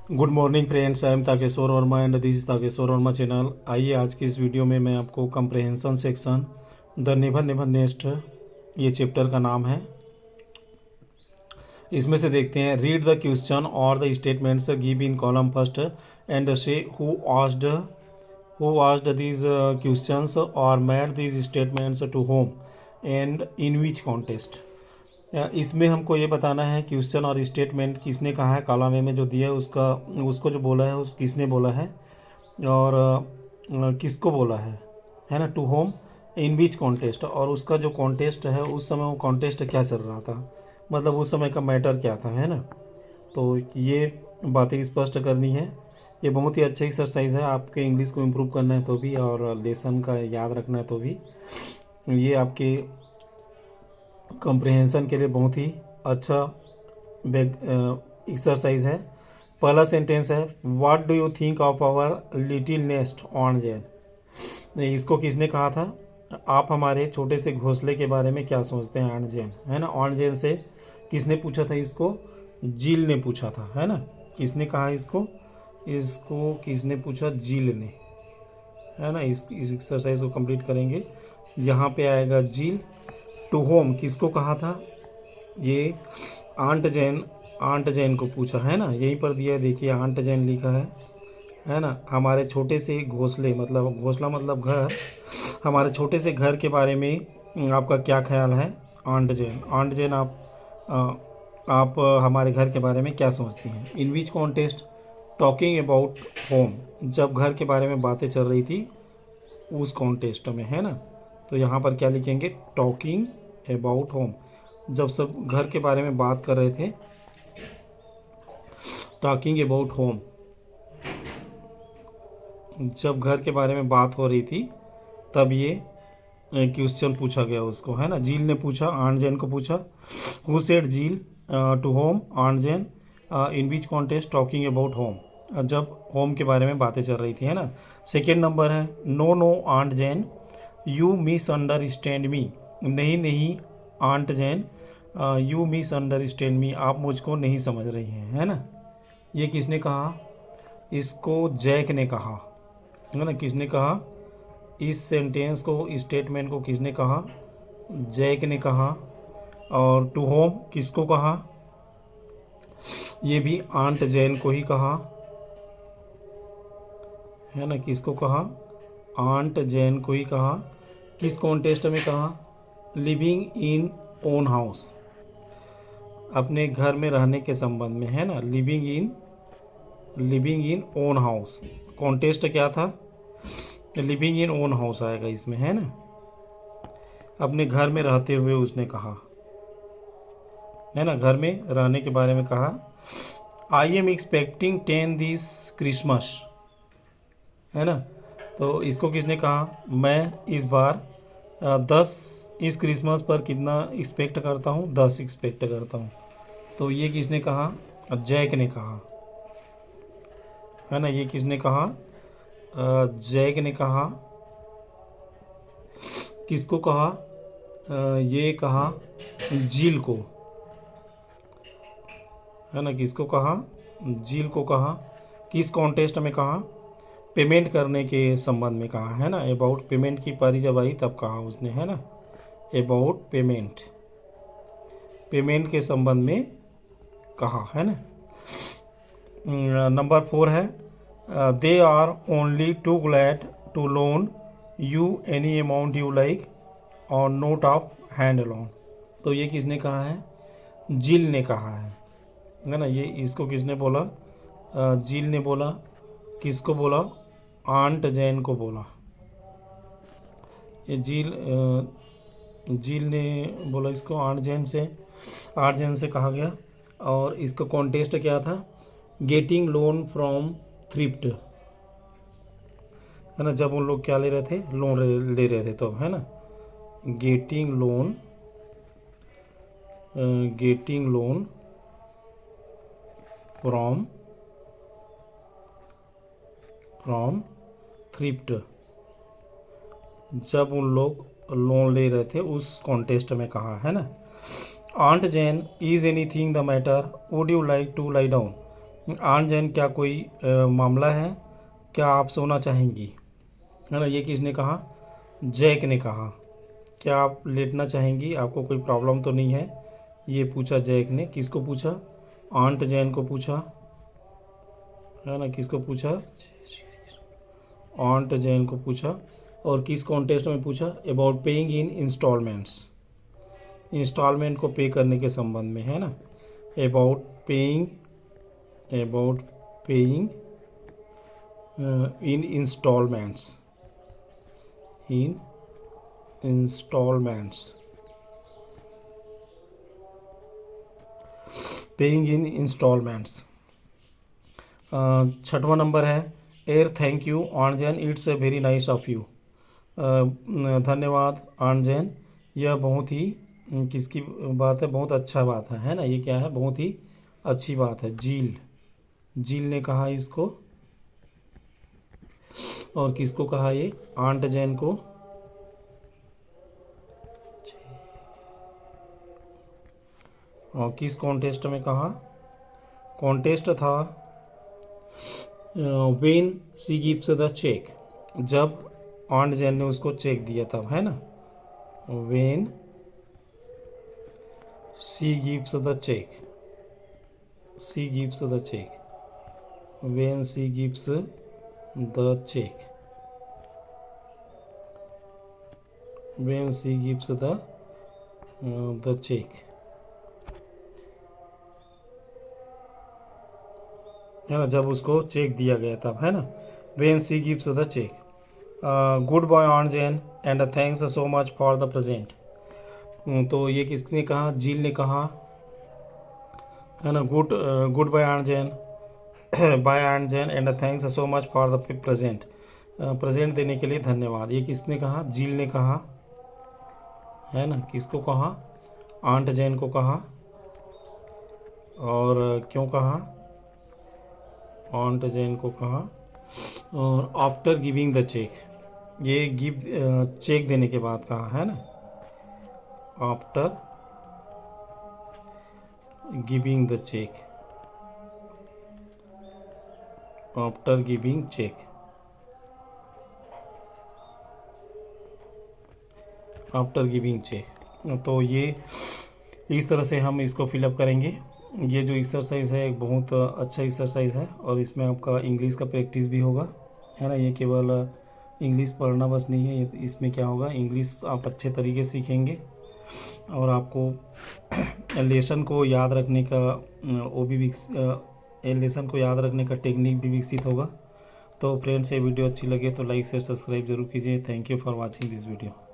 Good morning friends, I am Takeshwar Verma and this is Takeshwar Verma channel. आइए आज की इस वीडियो में मैं आपको comprehension section the never never nest ये चैप्टर का नाम है। इसमें से देखते हैं, रीड द क्वेश्चन और the statements given in column first and say who asked these questions और made these statements to whom and in which context. इसमें हमको ये बताना है क्वेश्चन और स्टेटमेंट किसने कहा है, कॉलम ए में जो दिया है उसको जो बोला है उस किसने बोला है और किसको बोला है ना, to home in beach context, और उसका जो कॉन्टेस्ट है उस समय वो कॉन्टेस्ट क्या चल रहा था, मतलब उस समय का मैटर क्या था, है ना। तो ये बातें स्पष्ट करनी है। ये बहुत ही अच्छा एक्सरसाइज है, आपके इंग्लिश को इम्प्रूव करना है तो भी और लेसन का याद रखना है तो भी ये आपके कंप्रहेंशन के लिए बहुत ही अच्छा एक्सरसाइज है। पहला सेंटेंस है, what do you think of our little nest on Jane. इसको किसने कहा था, आप हमारे छोटे से घोंसले के बारे में क्या सोचते हैं, ऑन जैन, है ना। ऑन जैन से किसने पूछा था इसको, जील ने पूछा था, है ना। किसने कहा इसको किसने पूछा, जील ने, है ना। इस एक्सरसाइज को कंप्लीट करेंगे। यहाँ पे आएगा जील। टू होम किसको कहा था, ये आंट जैन को पूछा, है ना। यहीं पर दिया है, देखिए आंट जैन लिखा है ना। हमारे छोटे से घोंसले, मतलब घोंसला मतलब घर, हमारे छोटे से घर के बारे में आपका क्या ख्याल है, आंट जैन आप हमारे घर के बारे में क्या सोचती हैं। इन which context, talking about home, जब घर के बारे में बातें चल रही थी उस कॉन्टेस्ट में, है ना। तो यहाँ पर क्या लिखेंगे, टॉकिंग अबाउट होम, जब सब घर के बारे में बात कर रहे थे, टॉकिंग अबाउट होम, जब घर के बारे में बात हो रही थी तब ये क्वेश्चन पूछा गया उसको, है ना। जील ने पूछा, आंट जैन को पूछा, हु सेड जील to whom aunt Jane in which context talking about home, जब होम के बारे में बातें चल रही थी, है ना। सेकेंड नंबर है, no no aunt Jane you misunderstand me, नहीं aunt Jane you misunderstand me, आप मुझको नहीं समझ रही हैं, है ना। ये किसने कहा, इसको जैक ने कहा, है ना। किसने कहा, इस सेंटेंस को, स्टेटमेंट को किसने कहा, जैक ने कहा। और टू होम किसको कहा, ये भी आंट जैन को ही कहा, है ना। किसको कहा, आंट जैन को ही कहा। किस कॉन्टेस्ट में कहा, लिविंग इन ओन हाउस, अपने घर में रहने के संबंध में, है ना। Living in own house, contest क्या था, लिविंग इन ओन हाउस आएगा इसमें, है ना। अपने घर में रहते हुए उसने कहा, है ना, घर में रहने के बारे में कहा। I am expecting 10 this Christmas, है ना। तो इसको किसने कहा, मैं इस बार 10 इस क्रिसमस पर कितना एक्सपेक्ट करता हूँ, 10 एक्सपेक्ट करता हूँ। तो ये किसने कहा, जैक ने कहा, है ना। ये किसने कहा, जैक ने कहा। किसको कहा, ये कहा जील को, है ना। किसको कहा, जील को कहा। किस कॉन्टेस्ट में कहा, पेमेंट करने के संबंध में कहा, है ना। अबाउट पेमेंट की पारी जब आई तब कहा उसने, है ना, अबाउट पेमेंट के संबंध में कहा, है ना। नंबर 4 है, they are only too glad to loan you any amount you like or note of hand loan. तो ये किसने कहा है, जील ने कहा है ना। ये इसको किसने बोला, जील ने बोला। किसको बोला, आंट जैन को बोला। ये जील ने बोला इसको, आंट जैन से कहा गया। और इसका कॉन्टेस्ट क्या था, गेटिंग लोन फ्रॉम थ्रिफ्ट, है ना। जब उन लोग क्या ले रहे थे, लोन ले रहे थे तो, है ना, गेटिंग लोन फ्रॉम थ्रिफ्ट, जब उन लोग लोन ले रहे थे उस कॉन्टेस्ट में कहा, है ना। Aunt Jane, is anything the matter, would you like to lie down, aunt Jane क्या कोई मामला है, क्या आप सोना चाहेंगी, है ना। ये किसने कहा, जैक ने कहा। क्या आप लेटना चाहेंगी, आपको कोई प्रॉब्लम तो नहीं है, ये पूछा जैक ने। किसको पूछा, आंट जैन को पूछा, है ना। किसको पूछा, आंट जैन को पूछा। और किस कॉन्टेस्ट में पूछा, about paying in instalments, instalment को पे करने के संबंध में, है ना। About paying, about paying in instalments, in instalments, paying in instalments. छठवां नंबर है, एयर thank you aunt Jane, it's a very nice of you. धन्यवाद आनजैन, यह बहुत ही किसकी बात है, बहुत अच्छा बात है ना। ये क्या है, बहुत ही अच्छी बात है। जील, जील ने कहा इसको। और किसको कहा, ये आंट जैन को। और किस कॉन्टेस्ट में कहा, कॉन्टेस्ट था when she gives the cheque, जब आंट जैन ने उसको चेक दिया तब, है ना। When she gives the cheque, she gives the cheque, when she gives the cheque, when she gives the cheque, है ना। जब उसको चेक दिया गया तब, है ना। When she gives the cheque, good bye aunt Jane and thanks so much for the present. तो ये किसने कहा, जील ने कहा, है ना। Good bye aunt Jane, bye aunt Jane and thanks so much for the present, present देने के लिए धन्यवाद। ये किसने कहा, जील ने कहा, है ना। किसको कहा, आंट जैन को कहा। और क्यों कहा, आंट जैन को कहा। और आफ्टर गिविंग द चेक, ये गिव चेक देने के बाद कहा, है ना। After giving the cheque, after giving cheque, after giving cheque. तो ये इस तरह से हम इसको फिलअप करेंगे। ये जो एक्सरसाइज है एक बहुत अच्छा एक्सरसाइज है, और इसमें आपका इंग्लिश का प्रैक्टिस भी होगा, है ना। ये केवल इंग्लिश पढ़ना बस नहीं है, ये इसमें क्या होगा, इंग्लिश आप अच्छे तरीके से सीखेंगे, और आपको लेसन को याद रखने का वो भी लेसन को याद रखने का टेक्निक भी विकसित होगा। तो फ्रेंड्स, ये वीडियो अच्छी लगे तो लाइक शेयर सब्सक्राइब जरूर कीजिए। Thank you for watching this video.